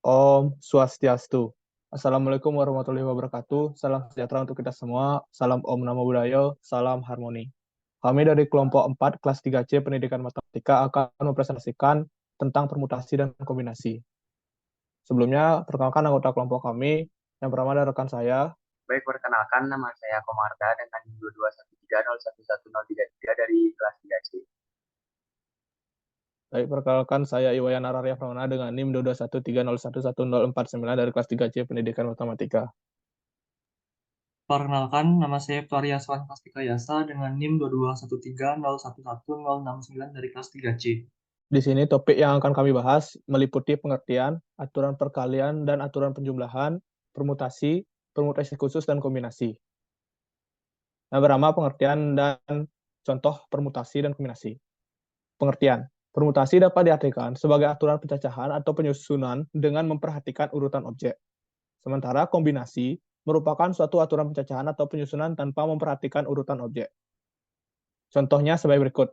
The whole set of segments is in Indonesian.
Om Swastiastu. Assalamualaikum warahmatullahi wabarakatuh. Salam sejahtera untuk kita semua. Salam Om Namo Buddhaya. Salam harmoni. Kami dari kelompok 4 kelas 3C Pendidikan Matematika akan mempresentasikan tentang permutasi dan kombinasi. Sebelumnya, perkenalkan anggota kelompok kami. Yang pertama ada rekan saya. Baik, perkenalkan nama saya Komarda dengan NIM 2213011133 dari kelas 3C. Baik, perkenalkan saya Iwayan Ararya Pramana dengan NIM 2213011049 dari kelas 3C Pendidikan Matematika. Perkenalkan, nama saya Arya Swastika Yasa dengan NIM 221301101169 dari kelas 3C. Di sini topik yang akan kami bahas meliputi pengertian, aturan perkalian dan aturan penjumlahan, permutasi, permutasi khusus, dan kombinasi. Yang pertama, pengertian dan contoh permutasi dan kombinasi. Pengertian. Permutasi dapat diartikan sebagai aturan pencacahan atau penyusunan dengan memperhatikan urutan objek. Sementara kombinasi merupakan suatu aturan pencacahan atau penyusunan tanpa memperhatikan urutan objek. Contohnya sebagai berikut.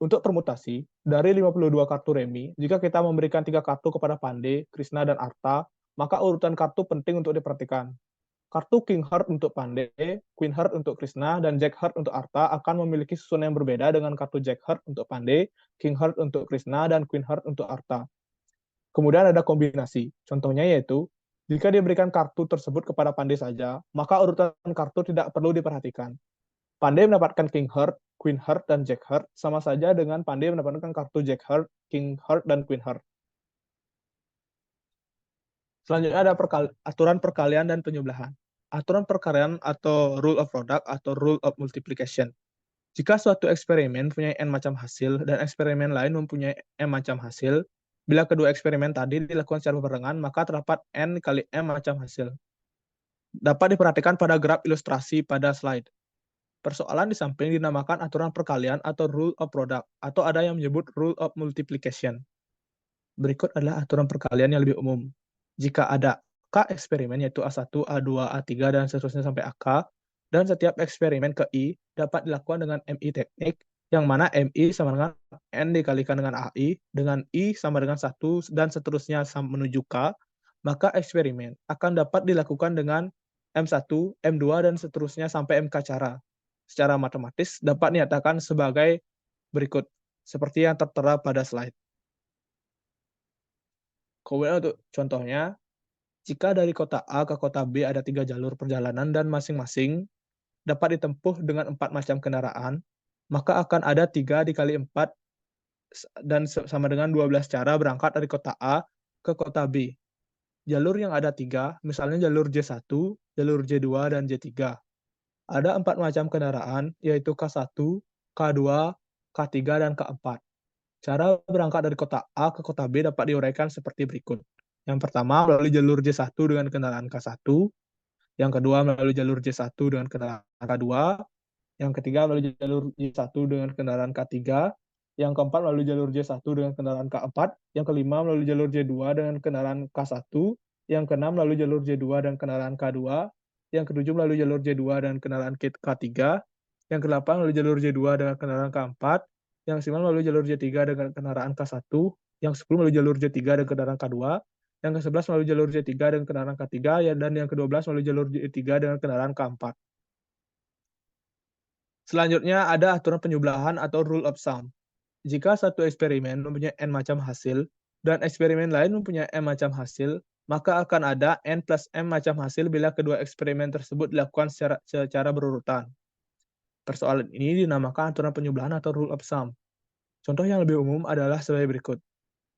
Untuk permutasi, dari 52 kartu remi, jika kita memberikan 3 kartu kepada Pande, Krishna, dan Arta, maka urutan kartu penting untuk diperhatikan. Kartu King Heart untuk Pande, Queen Heart untuk Krishna, dan Jack Heart untuk Arta akan memiliki susunan yang berbeda dengan kartu Jack Heart untuk Pande, King Heart untuk Krishna, dan Queen Heart untuk Arta. Kemudian ada kombinasi. Contohnya yaitu, jika diberikan kartu tersebut kepada Pande saja, maka urutan kartu tidak perlu diperhatikan. Pandai mendapatkan King Heart, Queen Heart, dan Jack Heart sama saja dengan Pandai mendapatkan kartu Jack Heart, King Heart, dan Queen Heart. Selanjutnya ada aturan perkalian dan penjumlahan. Aturan perkalian atau rule of product atau rule of multiplication. Jika suatu eksperimen mempunyai n macam hasil dan eksperimen lain mempunyai m macam hasil, bila kedua eksperimen tadi dilakukan secara berbarengan, maka terdapat n kali m macam hasil. Dapat diperhatikan pada graf ilustrasi pada slide. Persoalan di samping dinamakan aturan perkalian atau rule of product, atau ada yang menyebut rule of multiplication. Berikut adalah aturan perkalian yang lebih umum. Jika ada K eksperimen, yaitu A1, A2, A3, dan seterusnya sampai AK, dan setiap eksperimen ke I dapat dilakukan dengan MI teknik, yang mana MI sama dengan N dikalikan dengan AI, dengan I sama dengan 1, dan seterusnya menuju K, maka eksperimen akan dapat dilakukan dengan M1, M2, dan seterusnya sampai MK cara. Secara matematis dapat dinyatakan sebagai berikut, seperti yang tertera pada slide. Kemudian untuk contohnya, jika dari kota A ke kota B ada 3 jalur perjalanan dan masing-masing dapat ditempuh dengan 4 macam kendaraan, maka akan ada 3 dikali 4 dan sama dengan 12 cara berangkat dari kota A ke kota B. Jalur yang ada 3, misalnya jalur J1, jalur J2, dan J3. Ada 4 macam kendaraan, yaitu K1, K2, K3, dan K4. Cara berangkat dari kota A ke kota B dapat diuraikan seperti berikut. Yang pertama, melalui jalur J1 dengan kendaraan K1. Yang kedua, melalui jalur J1 dengan kendaraan K2. Yang ketiga, melalui jalur J1 dengan kendaraan K3. Yang keempat, melalui jalur J1 dengan kendaraan K4. Yang kelima, melalui jalur J2 dengan kendaraan K1. Yang keenam, melalui jalur J2 dan kendaraan K2. Yang ketujuh, melalui jalur J2 dan kendaraan K3. Yang kedelapan, melalui jalur J2 dengan kendaraan K4. Yang ke-9 melalui jalur J3 dengan kendaraan K1, yang ke-10 melalui jalur J3 dengan kendaraan K2, yang ke-11 melalui jalur J3 dengan kendaraan K3, dan yang ke-12 melalui jalur J3 dengan kendaraan K4. Selanjutnya ada aturan penjumlahan atau rule of sum. Jika satu eksperimen mempunyai n macam hasil, dan eksperimen lain mempunyai m macam hasil, maka akan ada n plus m macam hasil bila kedua eksperimen tersebut dilakukan secara berurutan. Persoalan ini dinamakan aturan penjumlahan atau rule of sum. Contoh yang lebih umum adalah sebagai berikut.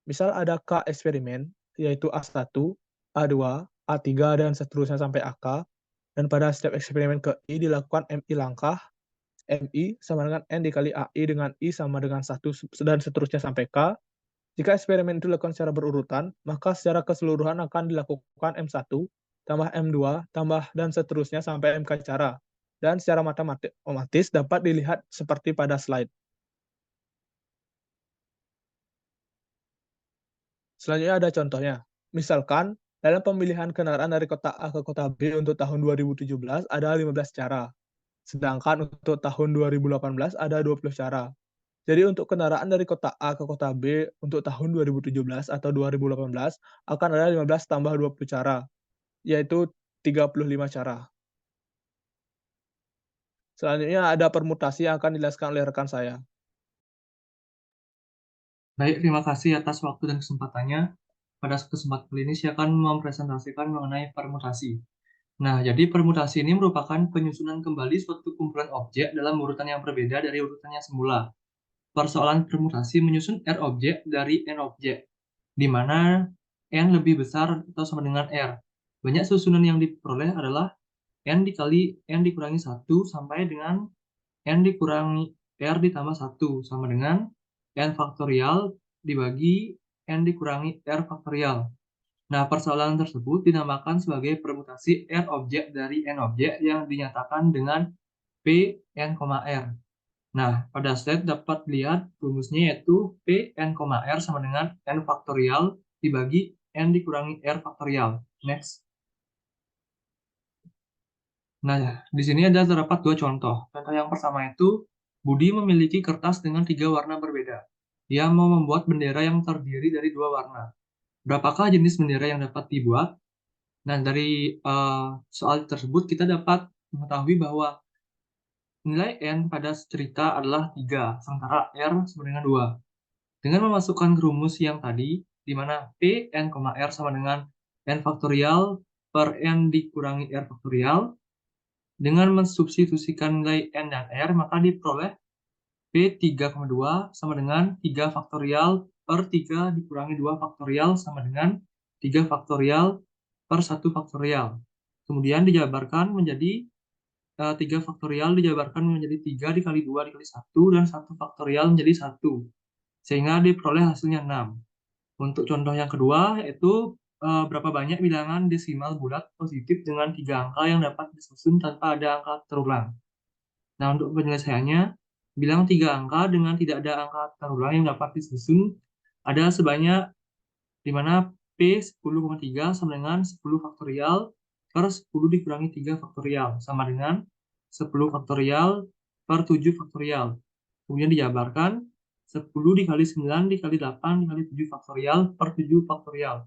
Misal ada K eksperimen, yaitu A1, A2, A3, dan seterusnya sampai AK, dan pada setiap eksperimen ke I dilakukan MI langkah, MI sama dengan N dikali AI dengan I sama dengan 1, dan seterusnya sampai K. Jika eksperimen itu dilakukan secara berurutan, maka secara keseluruhan akan dilakukan M1, tambah M2, tambah dan seterusnya sampai MK cara. Dan secara matematis dapat dilihat seperti pada slide. Selanjutnya ada contohnya. Misalkan, dalam pemilihan kendaraan dari kota A ke kota B untuk tahun 2017 ada 15 cara. Sedangkan untuk tahun 2018 ada 20 cara. Jadi untuk kendaraan dari kota A ke kota B untuk tahun 2017 atau 2018 akan ada 15 tambah 20 cara, yaitu 35 cara. Selanjutnya ada permutasi yang akan dijelaskan oleh rekan saya. Baik, terima kasih atas waktu dan kesempatannya. Pada kesempatan kali ini saya akan mempresentasikan mengenai permutasi. Nah, jadi permutasi ini merupakan penyusunan kembali suatu kumpulan objek dalam urutan yang berbeda dari urutannya semula. Persoalan permutasi menyusun R objek dari N objek, di mana N lebih besar atau sama dengan R. Banyak susunan yang diperoleh adalah N dikali N dikurangi 1 sampai dengan N dikurangi R ditambah 1 sama dengan N faktorial dibagi N dikurangi R faktorial. Nah, persoalan tersebut dinamakan sebagai permutasi R objek dari N objek yang dinyatakan dengan P, N, R. Nah, pada slide dapat dilihat rumusnya yaitu P, N, R sama dengan N faktorial dibagi N dikurangi R faktorial. Next. Nah, di sini ada terdapat dua contoh. Contoh yang pertama itu, Budi memiliki kertas dengan 3 warna berbeda. Dia mau membuat bendera yang terdiri dari 2 warna. Berapakah jenis bendera yang dapat dibuat? Nah, dari soal tersebut kita dapat mengetahui bahwa nilai N pada cerita adalah 3, sementara R sama dengan 2. Dengan memasukkan rumus yang tadi, di mana P, N, R sama dengan N faktorial per N dikurangi R faktorial, dengan mensubstitusikan nilai N dan R, maka diperoleh P 3,2 sama dengan 3 faktorial per 3 dikurangi 2 faktorial sama dengan 3 faktorial per 1 faktorial. Kemudian dijabarkan menjadi 3 faktorial dijabarkan menjadi 3 dikali 2 dikali 1 dan 1 faktorial menjadi 1. Sehingga diperoleh hasilnya 6. Untuk contoh yang kedua yaitu berapa banyak bilangan desimal bulat positif dengan 3 angka yang dapat disusun tanpa ada angka terulang. Nah, untuk penyelesaiannya, bilang 3 angka dengan tidak ada angka terulang yang dapat disusun ada sebanyak di mana P 10,3 sama dengan 10 faktorial per 10 dikurangi 3 faktorial sama dengan 10 faktorial per 7 faktorial. Kemudian dijabarkan 10 dikali 9 dikali 8 dikali 7 faktorial per 7 faktorial.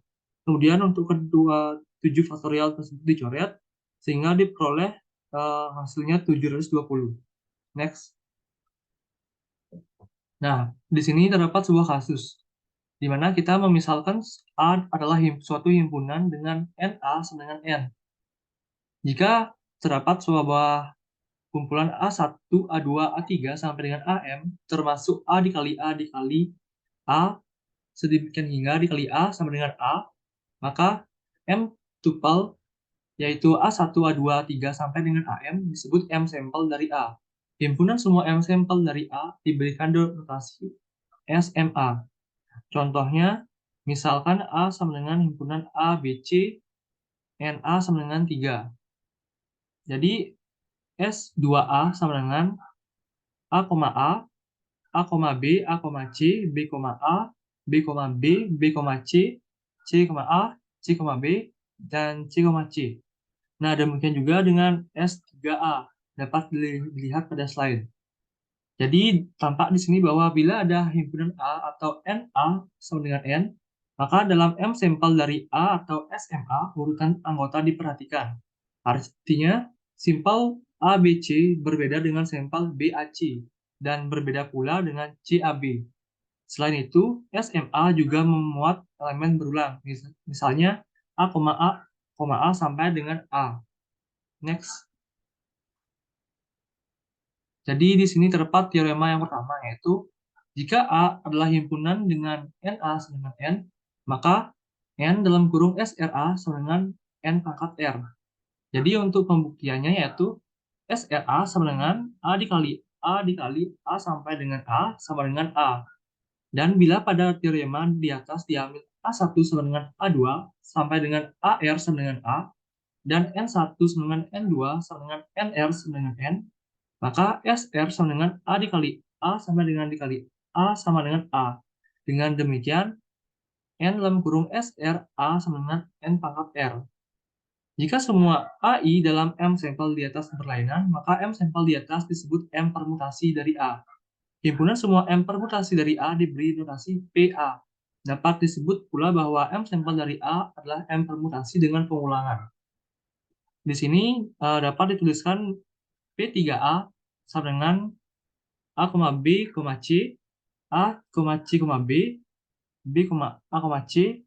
Kemudian untuk kedua 7 faktorial tersebut dicoret sehingga diperoleh hasilnya 720. Next. Nah, di sini terdapat sebuah kasus di mana kita memisalkan A adalah suatu himpunan dengan NA sama dengan N. Jika terdapat sebuah kumpulan A1, A2, A3 sampai dengan AM, termasuk A dikali A dikali A, sedemikian hingga dikali A sama dengan A, maka M tuple, yaitu A1, A2, A3 sampai dengan AM, disebut M sampel dari A. Himpunan semua M sampel dari A diberikan notasi SMA. Contohnya, misalkan A sama dengan himpunan A, B, C, NA sama dengan 3. Jadi, S2A sama dengan A, A, B, A, C, B, A, B, B, B, C, C, A, C, B, dan C, C. Nah, demikian juga dengan S3A. Dapat dilihat pada slide. Jadi, tampak di sini bahwa bila ada himpunan A atau NA sama dengan N, maka dalam M sampel dari A atau SMA, urutan anggota diperhatikan. Artinya, sampel ABC berbeda dengan sampel BAC, dan berbeda pula dengan CAB. Selain itu, SMA juga memuat elemen berulang, misalnya A, A sampai dengan A. Next. Jadi di sini terdapat teorema yang pertama, yaitu jika A adalah himpunan dengan NA sama dengan N, maka N dalam kurung SRA sama dengan N pangkat R. Jadi untuk pembuktiannya yaitu SRA sama dengan A dikali A sampai dengan A sama dengan A. Dan bila pada teorema di atas diambil A1 sama dengan A2 sampai dengan AR sama dengan A, dan N1 sama dengan N2 sama dengan NR sama dengan N, maka SR sama dengan A dikali A sama dengan dikali A sama dengan A. Dengan demikian, N dalam kurung SR A sama dengan N pangkat R. Jika semua AI dalam M sampel di atas berlainan, maka M sampel di atas disebut M permutasi dari A. Himpunan semua M permutasi dari A diberi notasi PA. Dapat disebut pula bahwa M sampel dari A adalah M permutasi dengan pengulangan. Di sini dapat dituliskan P3A sama dengan A, B, C, A, C, B, B, A, C,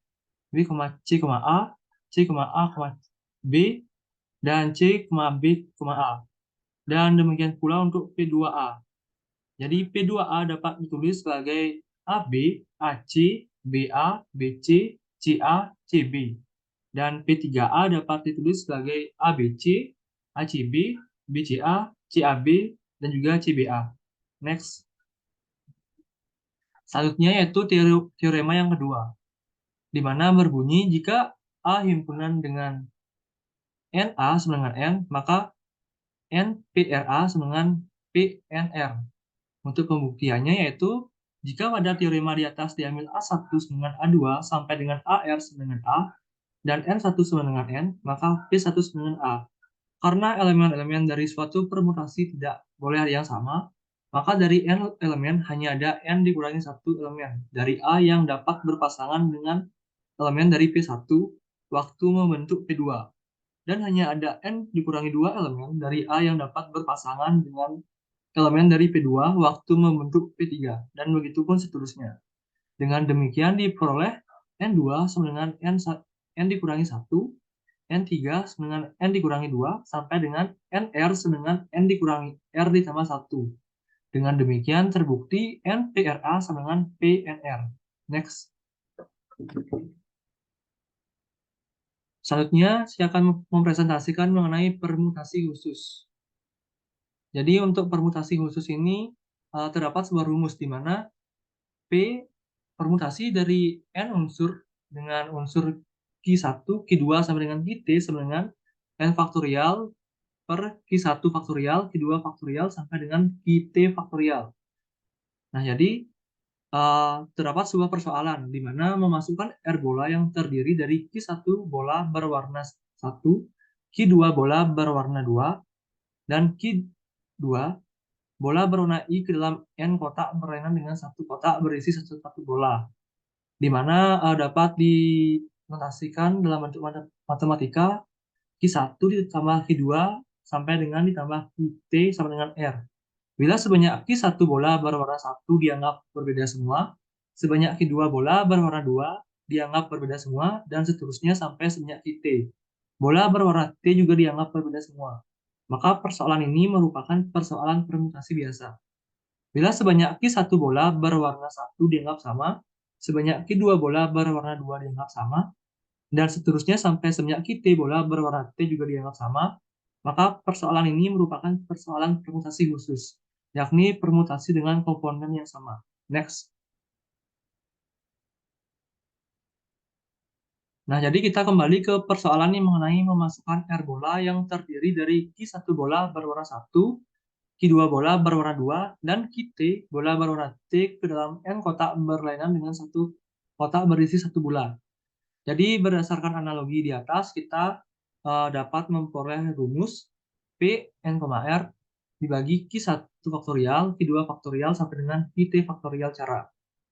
B, C, A, C, A, B, dan C, B, A. Dan demikian pula untuk P2A. Jadi P2A dapat ditulis sebagai AB, AC, BA, BC, CA, CB. Dan P3A dapat ditulis sebagai ABC, ACB, BCA, CAB, dan juga CBA. Next. Selanjutnya yaitu teorema yang kedua, di mana berbunyi jika A himpunan dengan NA sama dengan N, maka NPRA sama dengan PNR. Untuk pembuktiannya yaitu jika pada teorema di atas diambil A1 sama dengan A2 sampai dengan AR sama dengan A, dan N1 sama dengan N, maka P1 sama dengan A. Karena elemen-elemen dari suatu permutasi tidak boleh ada yang sama, maka dari N elemen hanya ada N dikurangi satu elemen dari A yang dapat berpasangan dengan elemen dari P1 waktu membentuk P2. Dan hanya ada N dikurangi 2 elemen dari A yang dapat berpasangan dengan elemen dari P2 waktu membentuk P3. Dan begitu pun seterusnya. Dengan demikian diperoleh N2 sama dengan N dikurangi 1, N3 sama dengan N dikurangi 2, sampai dengan NR sama dengan N dikurangi R ditambah 1. Dengan demikian terbukti NPRA sama dengan PNR. Next. Selanjutnya, saya akan mempresentasikan mengenai permutasi khusus. Jadi untuk permutasi khusus ini terdapat sebuah rumus di mana P permutasi dari N unsur dengan unsur Q1, Q2 sampai dengan Qt sama dengan N faktorial per Q1 faktorial, Q2 faktorial sampai dengan Qt faktorial. Nah, jadi terdapat sebuah persoalan di mana memasukkan R bola yang terdiri dari Q1 bola berwarna 1, Q2 bola berwarna 2, dan Q2 bola berwarna I ke dalam N kotak berlainan dengan satu kotak berisi satu bola, di mana dapat dinotasikan dalam bentuk matematika Q1 ditambah Q2 sampai dengan ditambah Qt sama dengan R. Bila sebanyak Q1 bola berwarna 1 dianggap berbeda semua, sebanyak Q2 bola berwarna 2 dianggap berbeda semua, dan seterusnya sampai sebanyak Qt. Bola berwarna T juga dianggap berbeda semua. Maka persoalan ini merupakan persoalan permutasi biasa. Bila sebanyak Q1 bola berwarna 1 dianggap sama, sebanyak Q2 bola berwarna 2 dianggap sama, dan seterusnya sampai sebanyak Qt bola berwarna T juga dianggap sama, maka persoalan ini merupakan persoalan permutasi khusus, yakni permutasi dengan komponen yang sama. Next. Nah, jadi kita kembali ke persoalan yang mengenai memasukkan R bola yang terdiri dari Q1 bola berwarna 1, Q2 bola berwarna 2, dan Qt bola berwarna T ke dalam N kotak berlainan dengan satu kotak berisi satu bola. Jadi berdasarkan analogi di atas, kita dapat memperoleh rumus P, N, R dibagi Q1 faktorial, Q2 faktorial, sampai dengan Qt faktorial cara.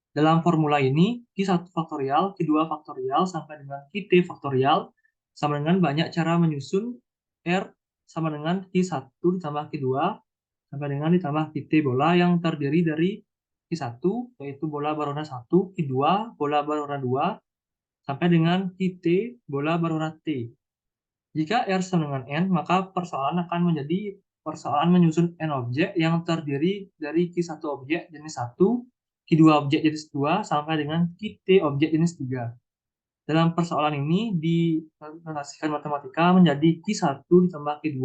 Dalam formula ini, Q1 faktorial, Q2 faktorial, sampai dengan Qt faktorial, sama dengan banyak cara menyusun R sama dengan Q1 ditambah Q2, sampai dengan ditambah Qt bola yang terdiri dari Q1, yaitu bola berwarna 1, Q2, bola berwarna 2, sampai dengan Qt bola berwarna T. Jika R sama dengan N, maka persoalan akan menjadi persoalan menyusun N objek yang terdiri dari Q1 objek jenis 1, Q2 objek jenis 2, sampai dengan Qt objek jenis 3. Dalam persoalan ini dinotasikan matematika menjadi Q1 ditambah Q2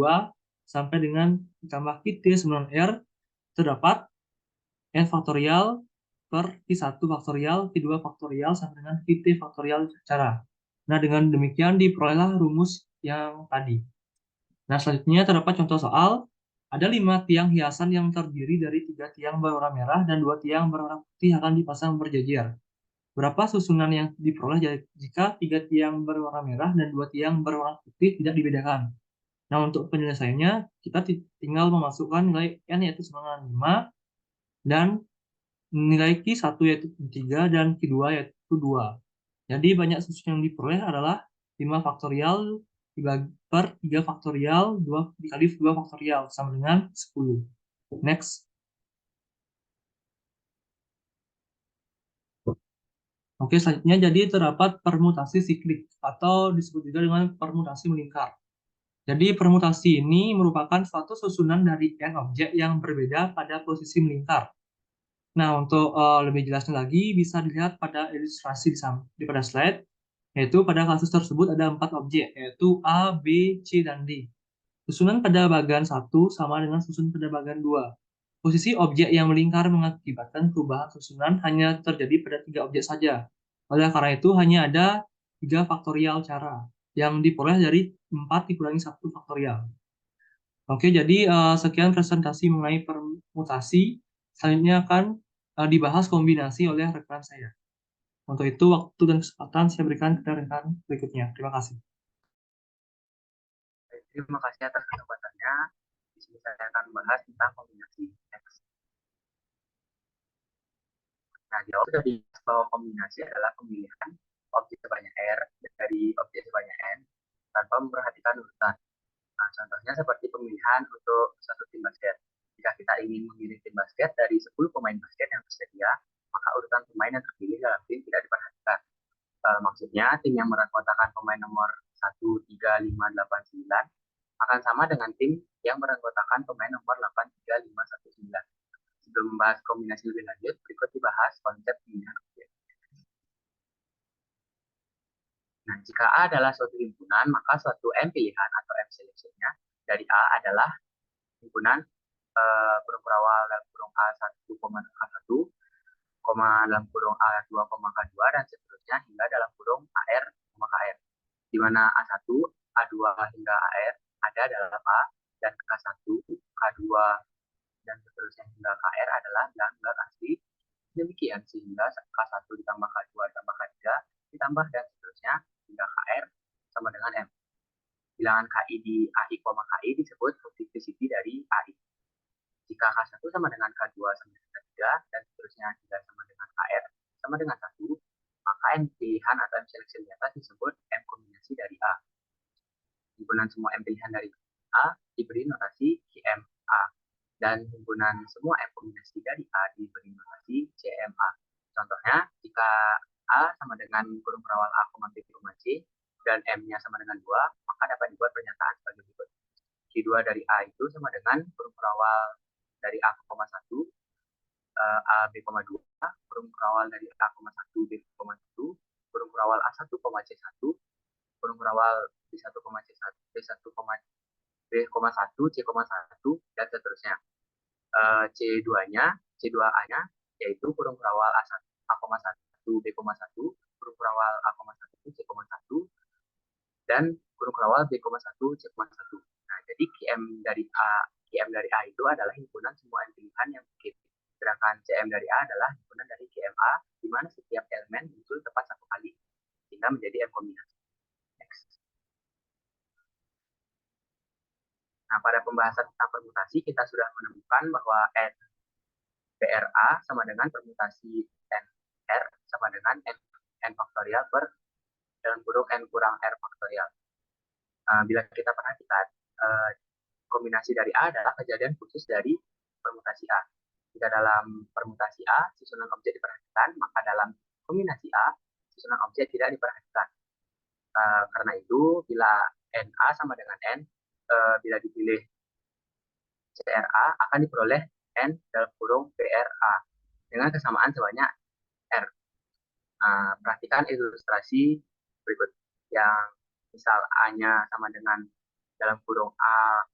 sampai dengan ditambah Qt sama dengan R, terdapat N faktorial per Q1 faktorial, Q2 faktorial, sampai dengan Qt faktorial cara. Nah, dengan demikian diperolehlah rumus yang tadi. Nah, selanjutnya terdapat contoh soal. Ada 5 tiang hiasan yang terdiri dari 3 tiang berwarna merah dan 2 tiang berwarna putih akan dipasang berjejer. Berapa susunan yang diperoleh jika 3 tiang berwarna merah dan 2 tiang berwarna putih tidak dibedakan? Nah, untuk penyelesaiannya, kita tinggal memasukkan nilai N yaitu sama dengan 5, dan nilai Q1 yaitu 3 dan Q2 yaitu 2. Jadi banyak susun yang diperoleh adalah 5 faktorial dibagi per 3 faktorial 2 dikali 2 faktorial sama dengan 10. Next. Oke, selanjutnya jadi terdapat permutasi siklik atau disebut juga dengan permutasi melingkar. Jadi permutasi ini merupakan suatu susunan dari n objek yang berbeda pada posisi melingkar. Nah, untuk lebih jelasnya lagi bisa dilihat pada ilustrasi di pada slide, yaitu pada kasus tersebut ada 4 objek, yaitu A, B, C, dan D. Susunan pada bagian 1 sama dengan susunan pada bagian 2. Posisi objek yang melingkar mengakibatkan perubahan susunan hanya terjadi pada 3 objek saja. Oleh karena itu, hanya ada 3 faktorial cara yang diperoleh dari 4 dikurangi 1 faktorial. Oke, jadi sekian presentasi mengenai permutasi. Selanjutnya akan dibahas kombinasi oleh rekan saya. Untuk itu, waktu dan kesempatan saya berikan kepada rekan berikutnya. Terima kasih. Terima kasih atas kesempatannya. Di sini saya akan membahas tentang kombinasi. Nah, jawab sudah dibahas bahwa kombinasi adalah pemilihan objek sebanyak R dari objek sebanyak N tanpa memperhatikan urutan. Nah, contohnya seperti pemilihan untuk satu tim basket. Jika kita ingin memilih tim basket dari 10 pemain basket yang tersedia, maka urutan pemain yang terpilih dalam tim tidak diperhatikan. Maksudnya, tim yang beranggotakan pemain nomor 1, 3, 5, 8, 9 akan sama dengan tim yang beranggotakan pemain nomor 8, 3, 5, 1, 9. Sebelum membahas kombinasi lebih lanjut, berikut dibahas konsep pemilihan objek. Nah, jika A adalah suatu himpunan, maka suatu M pilihan atau M seleksinya dari A adalah himpunan kurung awal dalam kurung A1, K1, dalam kurung A2, K2, dan seterusnya hingga dalam kurung AR, KR. Di mana A1, A2 hingga AR ada dalam A, dan K1, K2, dan seterusnya hingga KR adalah gelar asli. Demikian sehingga K1 ditambah K2 ditambah K3 ditambah dan seterusnya hingga KR sama dengan M. Bilangan KI di AI, KI disebut multiplicity dari AI. Jika K1 sama dengan K2 sama dengan K3 dan seterusnya hingga sama dengan KR sama dengan 1, maka M pilihan atau M seleksi di atas disebut M kombinasi dari A. Himpunan semua M pilihan dari A diberi notasi CMA, dan himpunan semua M kombinasi dari A diberi notasi CMA. Contohnya, jika A sama dengan kurung perawal A, B, C, dan M-nya sama dengan 2, maka dapat dibuat pernyataan sebagai berikut. Q2 dari A itu sama dengan kurung perawal dari A, 1, A, B, 2, kurung perawal dari A, 1, B, 1, kurung perawal A1, C1, kurung perawal B1, C1, B1, B,1, C,1, dan seterusnya. C2-nya, C2A-nya, yaitu kurung perawal A1, B,1, kurung perawal A,1, C,1, dan kurung perawal B,1, C,1. Nah, jadi QM dari A itu adalah himpunan semua M pilihan yang mungkin. Sedangkan CM dari A adalah himpunan dari QMA, di mana setiap elemen muncul tepat satu kali, sehingga menjadi M kombinasi. Next. Nah, pada pembahasan tentang permutasi, kita sudah menemukan bahwa N PRA sama dengan permutasi NR sama dengan N faktorial per dalam kurung N kurang R faktorial. Bila kita perhatikan, kombinasi dari A adalah kejadian khusus dari permutasi A. Jika dalam permutasi A, susunan objek diperhatikan, maka dalam kombinasi A, susunan objek tidak diperhatikan. Karena itu, bila NA sama dengan N, bila dipilih CRA, akan diperoleh N dalam kurung PRA dengan kesamaan sebanyak R. Perhatikan ilustrasi berikut. Yang misal A-nya sama dengan dalam kurung A,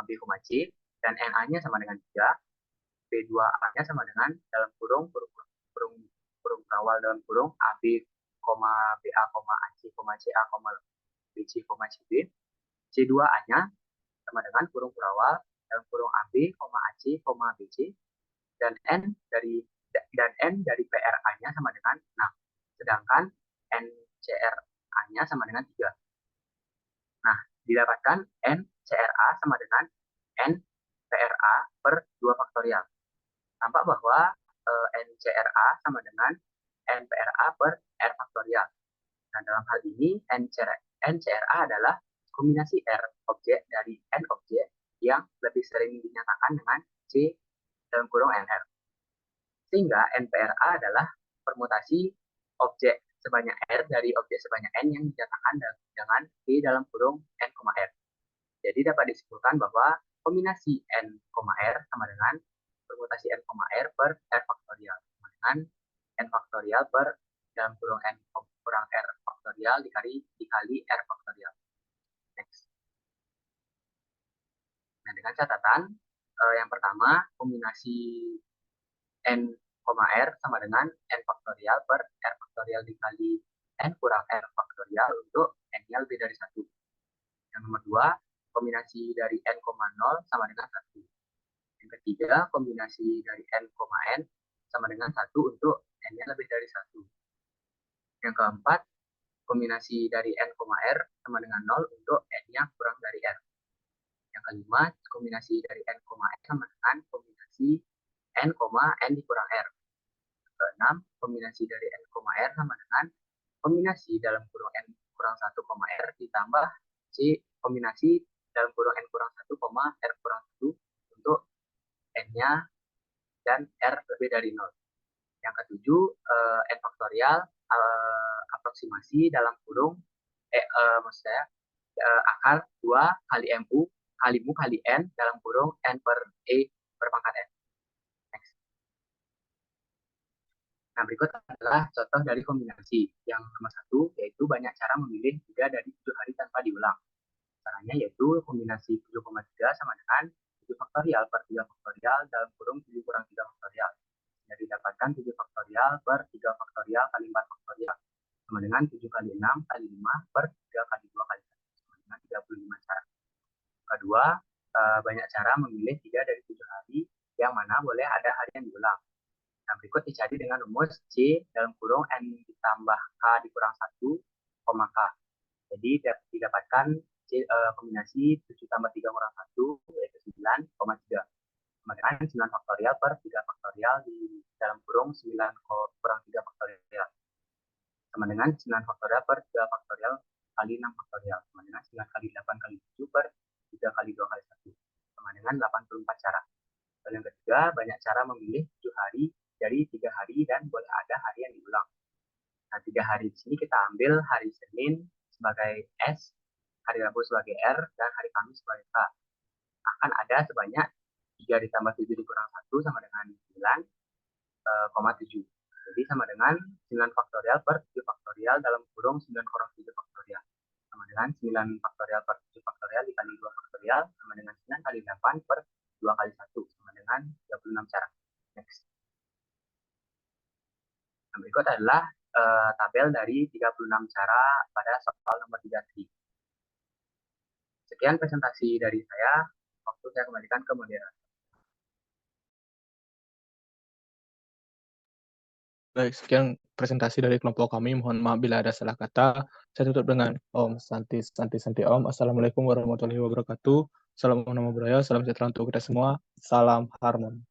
B, C, dan NA-nya sama dengan 3, B2A-nya sama dengan dalam kurung awal dalam kurung AB, BA, AC, CA, BC, CB, C2A-nya sama dengan kurung awal dalam kurung AB, AC, BC, dan N dari PRA-nya sama dengan 6. Sedangkan NCRA-nya sama dengan 3. Nah, didapatkan NCRA sama dengan NPRA per 2 faktorial. tampak bahwa NCRA sama dengan NPRA per R faktorial. Nah, dalam hal ini NCRA adalah kombinasi R objek dari N objek yang lebih sering dinyatakan dengan C dalam kurung NR. Sehingga NPRA adalah permutasi objek sebanyak R dari objek sebanyak N yang dinyatakan dengan C dalam kurung N, R. Jadi dapat disimpulkan bahwa kombinasi N, R sama dengan permutasi N, R per R faktorial sama dengan N faktorial per dalam kurung N kurang R faktorial dikali R faktorial. Next. Nah, dengan catatan yang pertama, kombinasi N, R sama dengan N faktorial per R faktorial dikali N kurang R faktorial untuk N-nya lebih dari 1. Yang nomor 2, kombinasi dari N, 0 sama dengan 1. Yang ketiga, kombinasi dari N, N sama dengan 1 untuk N-nya lebih dari 1. Yang keempat, kombinasi dari N, R sama dengan 0 untuk N-nya kurang dari R. Yang kelima, kombinasi dari N, R sama dengan kombinasi N, N dikurang R. Yang keenam, kombinasi dari N, R sama dengan kombinasi dalam kurung N kurang 1, R ditambah C kombinasi dalam kurung N kurang 1, R kurang 1 untuk N-nya dan R lebih dari 0. Yang ketujuh, N faktorial aproksimasi dalam kurung maksud saya akar 2 kali MU kali mu kali N dalam kurung N per E per pangkat N. Next. Nah, berikut adalah contoh dari kombinasi. Yang nomor 1 yaitu banyak cara memilih 3 dari 7 hari tanpa diulang. Caranya yaitu kombinasi 7,3 sama dengan 7 faktorial per 3 faktorial dalam kurung 7 kurang 3 faktorial. Jadi dapatkan 7 faktorial per 3 faktorial kali 4 faktorial sama dengan 7 kali 6 kali 5 per 3 kali 2 kali 1 sama dengan 35 cara. Kedua, banyak cara memilih 3 dari 7 hari yang mana boleh ada hari yang diulang. Nah, berikut dicari dengan rumus C dalam kurung N ditambah K dikurang 1, K. Jadi didapatkan kombinasi 7 tambah 3 kurang 1 yaitu 9,3 sama dengan 9 faktorial per 3 faktorial di dalam kurung 9 kurang 3 faktorial sama dengan 9 faktorial per 3 faktorial kali 6 faktorial sama dengan 9 kali 8 kali 7 per 3 kali 2 kali 1 sama dengan 84 cara. Dan yang ketiga, banyak cara memilih 7 hari dari 3 hari dan boleh ada hari yang diulang. Nah, 3 hari di sini kita ambil hari Senin sebagai S, hari Rabu sebagai R, dan hari Kamis sebagai K. Akan ada sebanyak 3 ditambah 7 dikurang 1 sama dengan 9,7. Jadi sama dengan 9 faktorial per 7 faktorial dalam kurung 9 kurang 7 faktorial. Sama dengan 9 faktorial per 7 faktorial dikali 2 faktorial sama dengan 9 kali 8 per 2 kali 1 sama dengan 36 cara. Next. Nah, berikut adalah tabel dari 36 cara pada soal nomor 33. Sekian presentasi dari saya. Waktu saya kembalikan ke moderator. Baik, sekian presentasi dari kelompok kami. Mohon maaf bila ada salah kata. Saya tutup dengan Om Santi Santi Santi Om. Assalamualaikum warahmatullahi wabarakatuh. Salam Namo Buddhaya, salam sejahtera untuk kita semua. Salam harmoni.